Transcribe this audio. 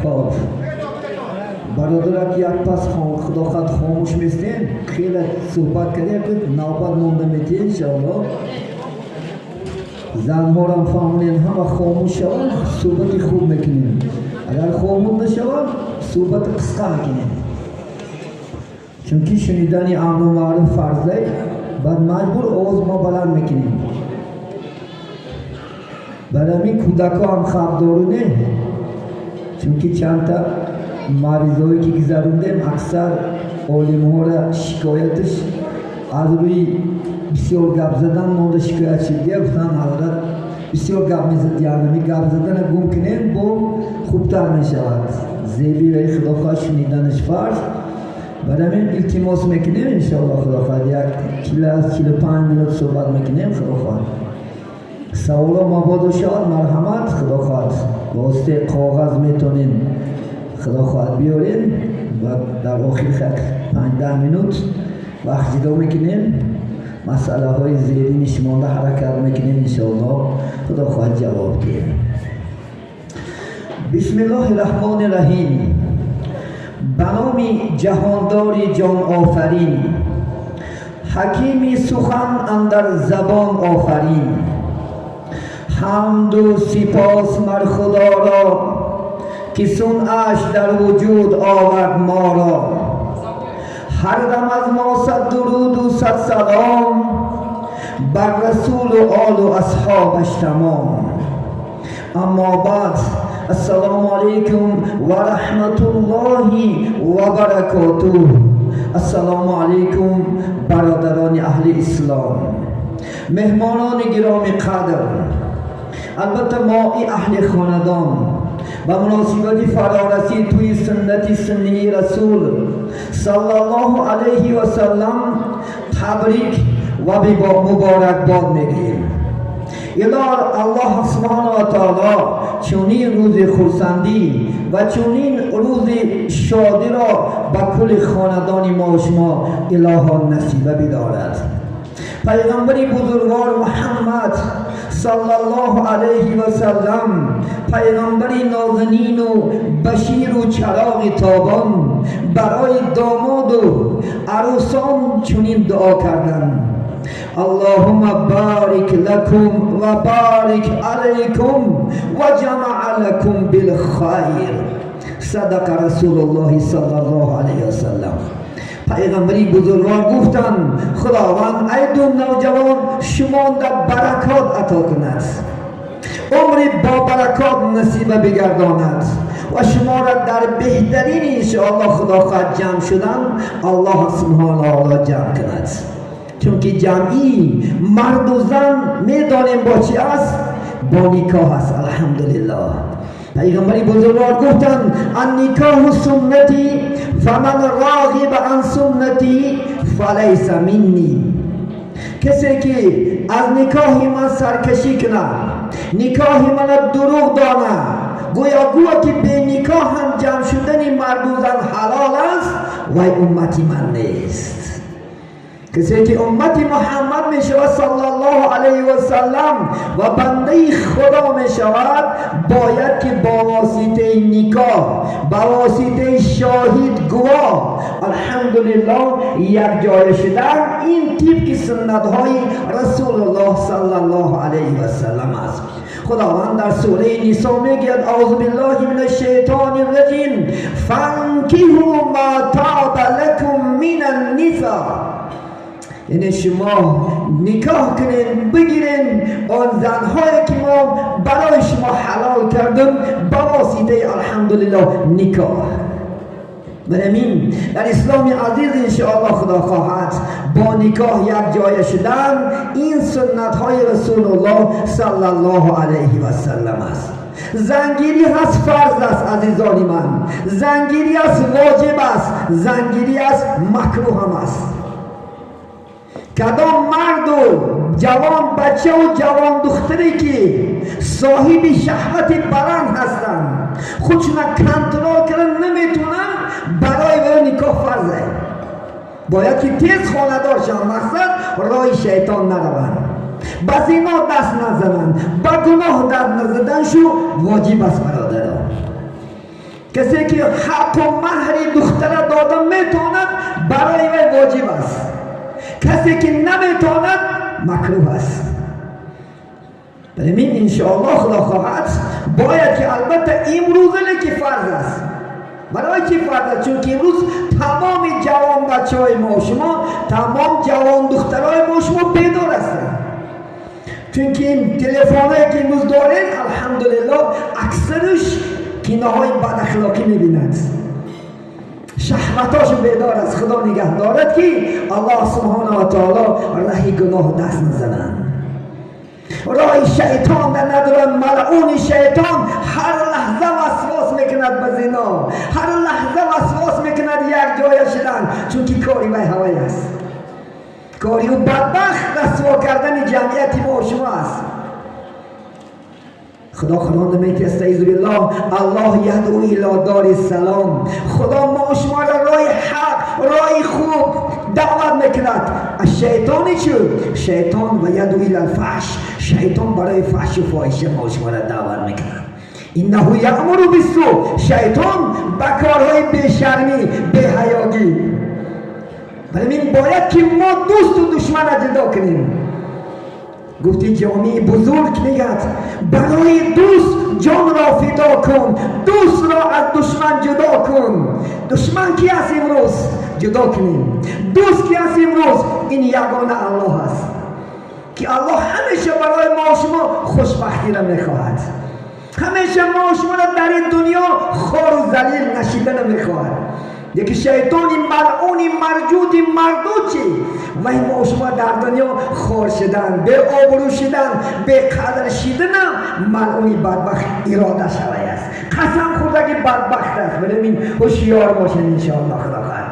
خب برادرک یک پس خداخواد خاموش میستین خیلی صحبت کرده که نوبت مونده میتی انشاءالله زنها را فهمونین همه خاموش شوند صحبت خوب میکنیم اگر خاموش نشوند صحبت قصقه میکنیم چونکه شنیدن امر و معروف فرضه بعد مجبور آواز ما بلند میکنیم برای کودکا هم خبردارونه چونکه چند تا مریضایی که گذروندیم اکثر علم ها را شکایتش از روی بسیار گپ زدن مورد شکایت شده گفتن حضرت بسیار گپ میزد یعنی گپ زدن گم کنین با خوبتر میشود زیبی رای خدا خواهد شنیدنش فرض برای من التماس میکنیم انشاءالله خدا خواهد یک 45 منوت صحبت میکنیم خدا خواهد سوالا مبادا شد مرحمت خدا خواهد واسطه کاغذ میتونین خدا خواهد بیارین و در آخر 5-10 منوت وقت جدا میکنیم مسئله های زیرین شمانده حرکت میکنیم انشاءالله خدا خواهد جواب دید بسم الله الرحمن الرحیم به نام جهاندار جان آفرین حکیم سخن اندر زبان آفرین حمد و سپاس مر خدا را که صنعش در وجود آورد ما را هر دم از ما صد درود و صد سلام بر رسول و آل و اصحابش تمام اما بعد السلام علیکم و رحمت الله و برکاته السلام علیکم برادران اهل اسلام مهمانان گرامی قدر البته ما اهل خاندان و مناسبت فرارسی توی سنت سنی رسول صلی الله علیه و سلم تبریک و مبارکباد میگیم الله سبحانه و تعالی چنین روز خرسندی و چنین روز شادی را به کل خاندان ما و شما الهی نصیب بدارد پیغمبری بزرگوار محمد صلی الله علیه و سلم پیغمبری نازنین و بشیر و چراغ تابان برای داماد و عروسان چنین دعا کردند اللهم بارک لکم و بارک علیکم و جمع لکم بالخیر صدق رسول الله صلی الله علیه و سلم پیغمبری بزرگوار گفتند خداوند ای دو نوجوان شما در برکات عطا کند عمر با برکات نصیب بگرداند و شما را در بهترین انشاءالله خدا خواهد جمع شدن الله سبحانه و تعالی جمع کند چونکه جمعی مرد و زن میدانیم با چی است با نکاح است الحمدلله پیغمبری بزرگوار گفتند النکاح سنتی فمن راغب عن سنتی فلیس منی کسی که از نکاح من سرکشی کنه نکاح من دروغ دانه گویا که به نکاح هم جمع شدن مرد و زن حلال است و امتی من نیست کسی که امت محمد می شود صلی الله علیه و سلم و بنده خدا می شود باید که با واسطه نکاح با واسطه شاهد گواه الحمدلله یک جای شدن این تیپ سنت های رسول الله صلی الله علیه و سلم است خداوند در سوره نساء میگوید اعوذ بالله من الشیطان الرجیم فانکحوا ما طاب لکم من النساء یعنی شما نکاح کنین بگیرین آن زنهایی که ما برای شما حلال کردیم با واسطه الحمدلله نکاح برامین در اسلام عزیز انشاءالله خدا خواهد با نکاح یک جای شدن این سنت های رسول الله صلی الله علیه و سلم است زنگیری هست فرض است عزیزان من زنگیری است واجب است زنگیری است مکروه هم است کدام مرد و جوان بچه و جوان دختری که صاحب شهوت بلند هستند خودشون کنترل کردن نمیتونن برای وی نکاح فرضه باید که تیز خانه دار شن مقصد راه شیطان نروند به زنا دست نزنن به گناه مهر زدن شو واجب است برادران. کسی که حق و مهر دختر دادن میتواند برای وی واجب است، کسی که نمیتواند مکروه است. برای انشاءالله خدا خواهد باید که البته امروز که فرض است. برای چی فرض است؟ چون که امروز تمام جوان بچه های ما شما، تمام جوان دخترهای ما شما بیدار هستند. چون که این تلفن‌هایی که امروز دارین الحمدلله اکثرش کینه‌های بد اخلاقی می‌بینند. شهوتاش بیدار است. خدا نگه دارد که الله سبحانه و تعالی راه گناه دست نزنند. راه شیطان در ندارن. ملعون شیطان هر لحظه وسواس میکند به زنا، هر لحظه وسواس میکند یک جای شدن، چون که کاری وی هوای است. کاری و بدبخت رسوا کردن جمعیت ما و شما است. خدا نمیتی استعیذ بالله الله یدعو الی دار السلام. خدا ما شما را راه حق، راه خوب دعوت میکند. الشیطان چی؟ شیطان و یدعو الی الفحش. شیطان برای فحش و فاحشه ما شما را دعوت میکند. انه یأمر بالسوء. شیطان به کارهای بی‌شرمی، بی‌حیایی. برای این باید که ما دوست و دشمن را جدا کنیم. گفتی جامعه بزرگ میگد برای دوست جان را فدا کن، دوست را از دشمن جدا کن. دشمن کی است امروز؟ جدا کنیم. دوست کی است امروز؟ این یگانه الله است که الله همیشه برای ما شما خوشبختی را میخواهد. همیشه ما شما را در این دنیا خار و ذلیل نشیدن میخواهد. یکی شیطانی ملعونی مرجودی مردوچی و این ما شما در دنیا خار شدن، به آبرو شدن، به قدر شدن ملعونی بدبخت اراده شوی است. قسم خورده که بدبخت است. برای این هوشیار باشین انشاءالله خدا خواهد.